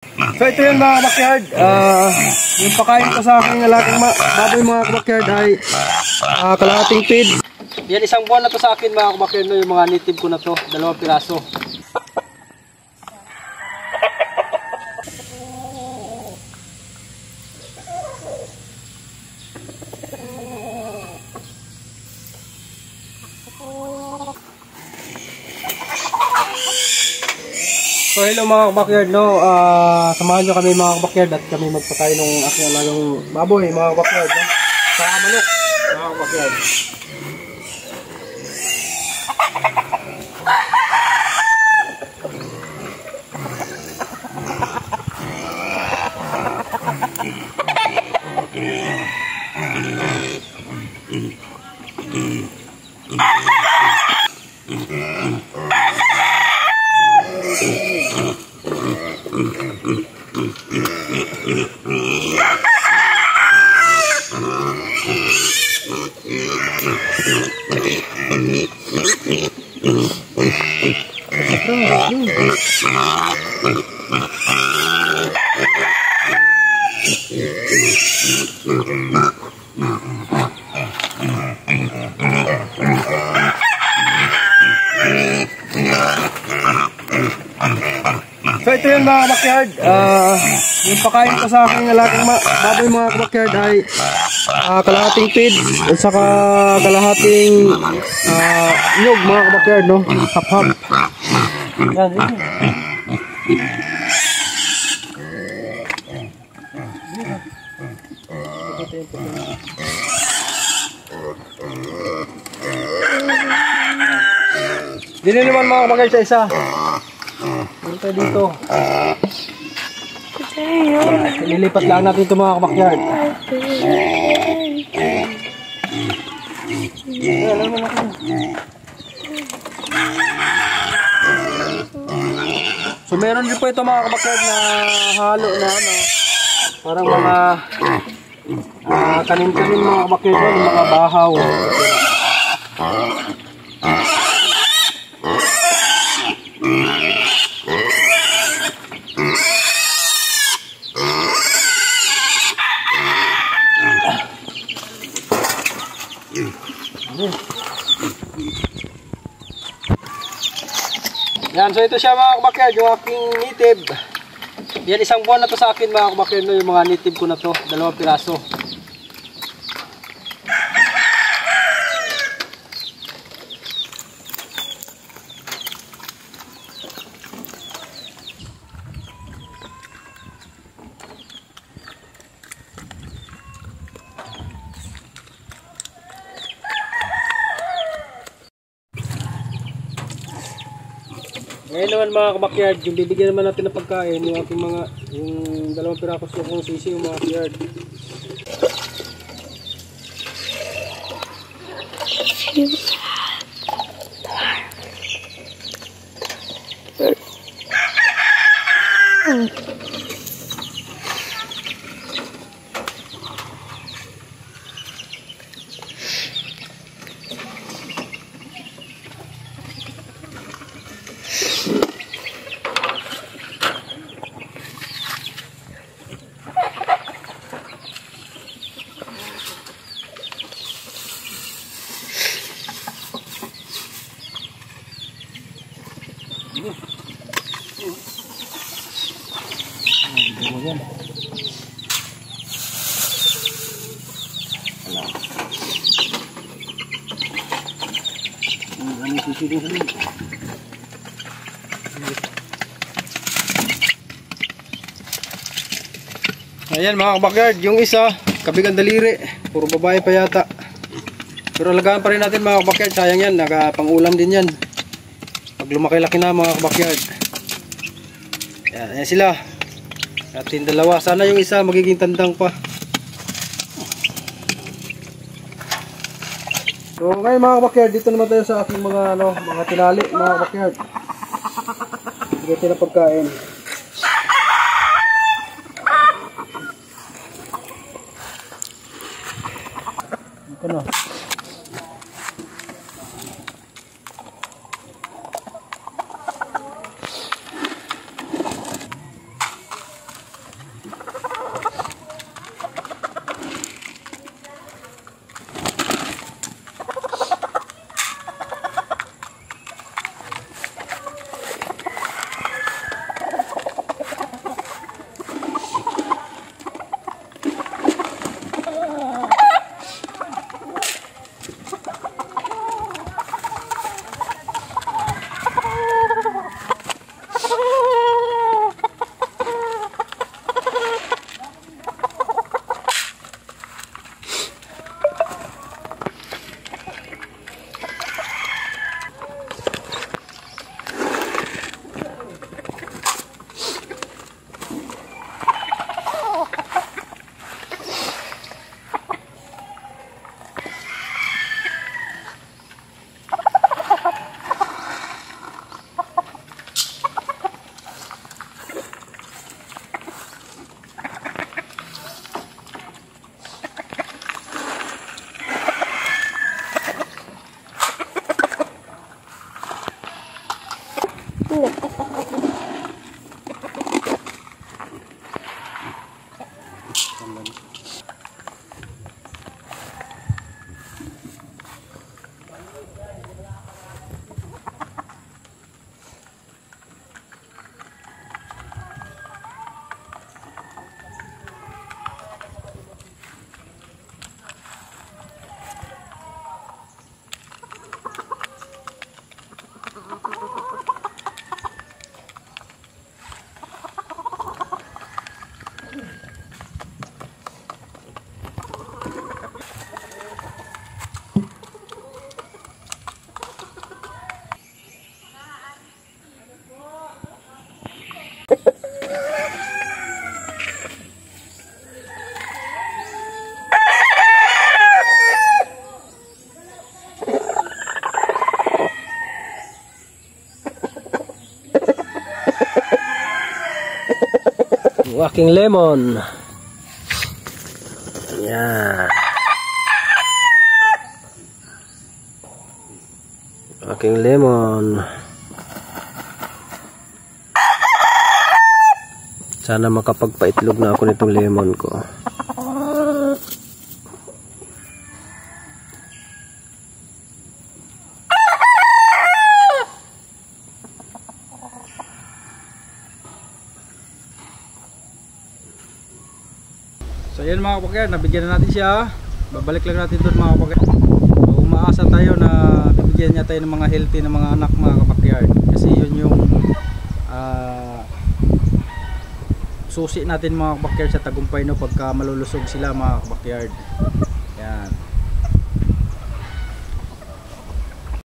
So ito yun mga kabakyard, yung pakain ko sa aking alaking baboy mga kabakyard ay kalahating feed. Yan, isang buwan na to sa akin mga kabakyard, no, yung mga native ko na to, 2 piraso. So hello mga kabakyard, no, samahan nyo kami mga kabakyard at kami magpatay ng aking alagang baboy mga kabakyard, no? Sa manok mga kabakyard. So ito yun mga kabakyard, yung pakain ko sa aking alaking baboy mga kabakyard ay kalahating feed at saka kalahating nyug mga kabakyard, no, hap-hap. Yan, yan. Dili naman mga kabakyard sa isa. Dito dito. Lilipat lang natin ito mga kabakyard. So meron din po ito mga kabakyard na halo na ano, parang mga kanin-kanin mga kabakyard, mga bahaw. Yan, so ito siya mga kabakyard, yung aking native. Yan, isang buwan na to sa akin mga kabakyard, no, yung mga native ko na to, 2 piraso. Ngayon naman mga kabakyard, yung bibigyan naman natin ng pagkain, yung aking yung 2 piraso kong sisi yung mga kabakyard. Ayan mga kabakyard, yung isa kabigang daliri, puro babae pa yata. Pero alagaan pa rin natin mga kabakyard, sayang yan, nakapangulam din yan pag lumaki-laki na mga kabakyard. Ayan sila, atin 2, sana yung isa magiging tandang pa. So ngayon mga kabakyard, dito naman tayo sa aking mga tinali mga kabakyard. Bigyan tayo ng pagkain. Ito na. Yung aking lemon. Yan. Aking lemon. Sana makapagpaitlog na ako nitong lemon ko. So yun mga kapakyan, nabigyan na natin siya. Babalik lang natin doon mga kapakyan. So, umaasa tayo na bibigyan niya tayo ng mga healthy na mga anak mga kapakyan. Kasi yun yung susi natin mga kabakyard sa tagumpay no, pagka malulusog sila mga kabakyard. Yan.